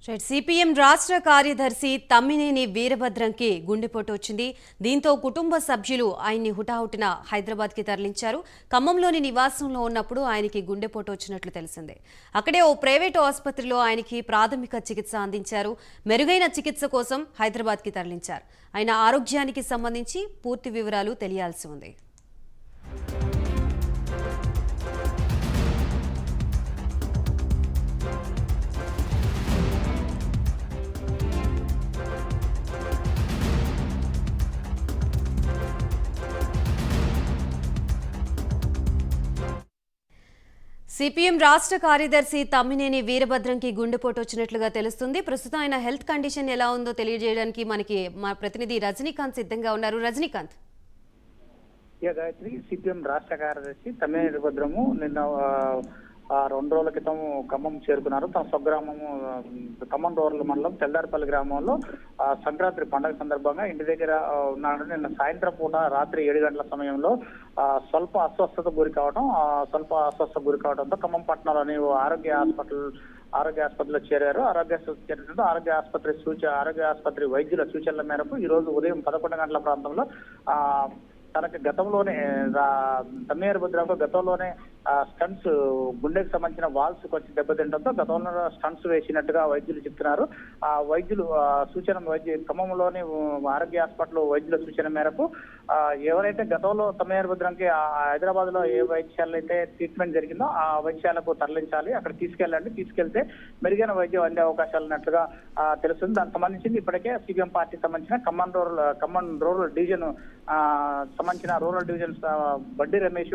CPM రాష్ట్ర కార్యదర్శి తమ్మినేని వీరభద్రంకి గుండెపోటు వచ్చింది. దీంతో కుటుంబ సభ్యులు ఆయన్ని హుటాహుటిన హైదరాబాద్కి తరలించారు. ఖమ్మంలోని నివాసంలో ఉన్నప్పుడు ఆయనకి గుండెపోటు వచ్చినట్లు తెలిసిందే. అక్కడే ఓ ప్రైవేటు ఆసుపత్రిలో ఆయనకి ప్రాథమిక చికిత్స అందించారు. మెరుగైన చికిత్స కోసం హైదరాబాద్కి తరలించారు. ఆయన ఆరోగ్యానికి సంబంధించి పూర్తి వివరాలు తెలియాల్సి ఉంది. సిపిఎం రాష్ట్ర కార్యదర్శి తమ్మినేని వీరభద్రంకి గుండెపోటు వచ్చినట్లుగా తెలుస్తుంది. ప్రస్తుతం ఆయన హెల్త్ కండిషన్ ఎలా ఉందో తెలియజేయడానికి మనకి మా ప్రతినిధి రజనీకాంత్ సిద్ధంగా ఉన్నారు. రజనీకాంత్. గాయత్రి, సిపిఎం రాష్ట్ర కార్యదర్శి తమ్మినేని వీరభద్రము నిన్న 2 రోజుల క్రితం ఖమ్మం చేరుకున్నారు. తమ స్వగ్రామము ఖమ్మం రూరల్ మండలం తెల్లారిపల్లి గ్రామంలో సంక్రాంతి పండుగ సందర్భంగా ఇంటి దగ్గర ఉన్నాడు. నిన్న సాయంత్రం పూట రాత్రి 7 గంటల సమయంలో స్వల్ప అస్వస్థతకు గురి కావడంతో ఖమ్మం పట్టణంలోని ఆరోగ్య ఆసుపత్రిలో చేరారు. ఆరోగ్య ఆసుపత్రి వైద్యుల సూచనల మేరకు ఈ రోజు ఉదయం 11 గంటల ప్రాంతంలో తనకి గతంలోనే తమ్మినేని వీరభద్రకు గతంలోనే స్టంట్స్ గుండెకి సంబంధించిన వాల్స్ వచ్చి దెబ్బతింటంతో గతంలో స్టంట్స్ వేసినట్టుగా వైద్యులు చెప్తున్నారు. ఆ వైద్యులు ఖమ్మంలోని ఆరోగ్య హాస్పిటల్ వైద్యుల సూచన మేరకు ఎవరైతే గతంలో తమ్మినేని వీరభద్రంకి హైదరాబాద్ లో ఏ వైద్యశాలలో అయితే ట్రీట్మెంట్ జరిగిందో ఆ వైద్యశాలకు తరలించాలి, అక్కడ తీసుకెళ్తే మెరుగైన వైద్యం అందే అవకాశాలు ఉన్నట్లుగా తెలుస్తుంది. దానికి సంబంధించి ఇప్పటికే సిపిఎం పార్టీకి సంబంధించిన Khammam rural division rural division బడ్డీ రమేష్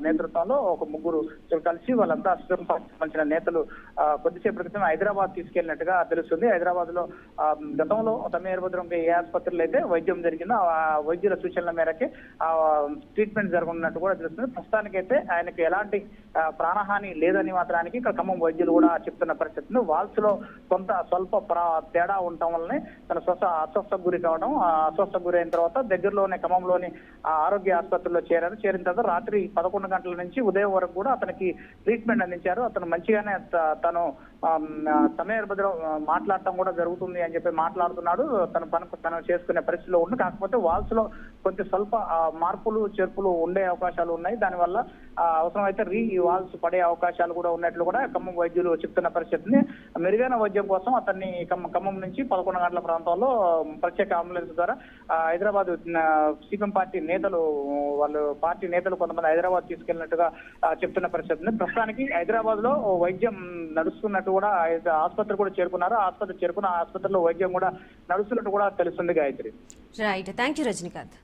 నేతృత్వంలో ఒక 3 కలిసి వాళ్ళంతా సంబంధించిన నేతలు కొద్దిసేపటి క్రితం హైదరాబాద్ తీసుకెళ్లినట్టుగా తెలుస్తుంది. హైదరాబాద్ లో గతంలో తమ్మినేని వీరభద్రంకి ఏ ఆసుపత్రిలో అయితే వైద్యం జరిగిందో ఆ వైద్యుల సూచనల మేరకే ట్రీట్మెంట్ జరగనున్నట్టు కూడా తెలుస్తుంది. ప్రస్తుతానికైతే ఆయనకు ఎలాంటి ప్రాణహాని లేదని మాత్రానికి ఇక్కడ ఖమ్మం వైద్యులు కూడా చెప్తున్న పరిస్థితి. వాల్స్ లో స్వల్ప తేడా ఉండటం వల్లనే తన అస్వస్థకు గురైన తర్వాత దగ్గరలోనే ఖమ్మంలోని ఆరోగ్య ఆసుపత్రిలో చేరిన తర్వాత రాత్రి 11 గంటల నుంచి ఉదయం వరకు కూడా అతనికి ట్రీట్మెంట్ అందించారు. అతను మంచిగానే తను తమ్మినేని వీరభద్రం మాట్లాడటం కూడా జరుగుతుంది అని చెప్పి మాట్లాడుతున్నాడు. తను చేసుకునే పరిస్థితిలో ఉంది. కాకపోతే వాల్స్ లో కొంచెం స్వల్ప మార్పులు చేర్పులు ఉండే అవకాశాలు ఉన్నాయి. దానివల్ల అవసరమైతే వాల్స్ పడే అవకాశాలు కూడా ఉన్నట్లు కూడా ఖమ్మం వైద్యులు చెప్తున్న పరిస్థితిని. మెరుగైన వైద్యం కోసం అతన్ని ఖమ్మం నుంచి 11 గంటల ప్రాంతంలో ప్రత్యేక అంబులెన్స్ ద్వారా హైదరాబాద్ సిపిఎం పార్టీ నేతలు కొంతమంది హైదరాబాద్ తీసుకెళ్లినట్టుగా చెప్తున్న పరిస్థితి. ప్రస్తుతానికి హైదరాబాద్ లో వైద్యం నడుస్తున్నట్టు కూడా ఆసుపత్రి కూడా చేరుకున్నారు. ఆసుపత్రిలో వైద్యం కూడా నడుస్తున్నట్టు కూడా తెలుస్తుంది. Gayatri. Right, thank you Rajinikanth.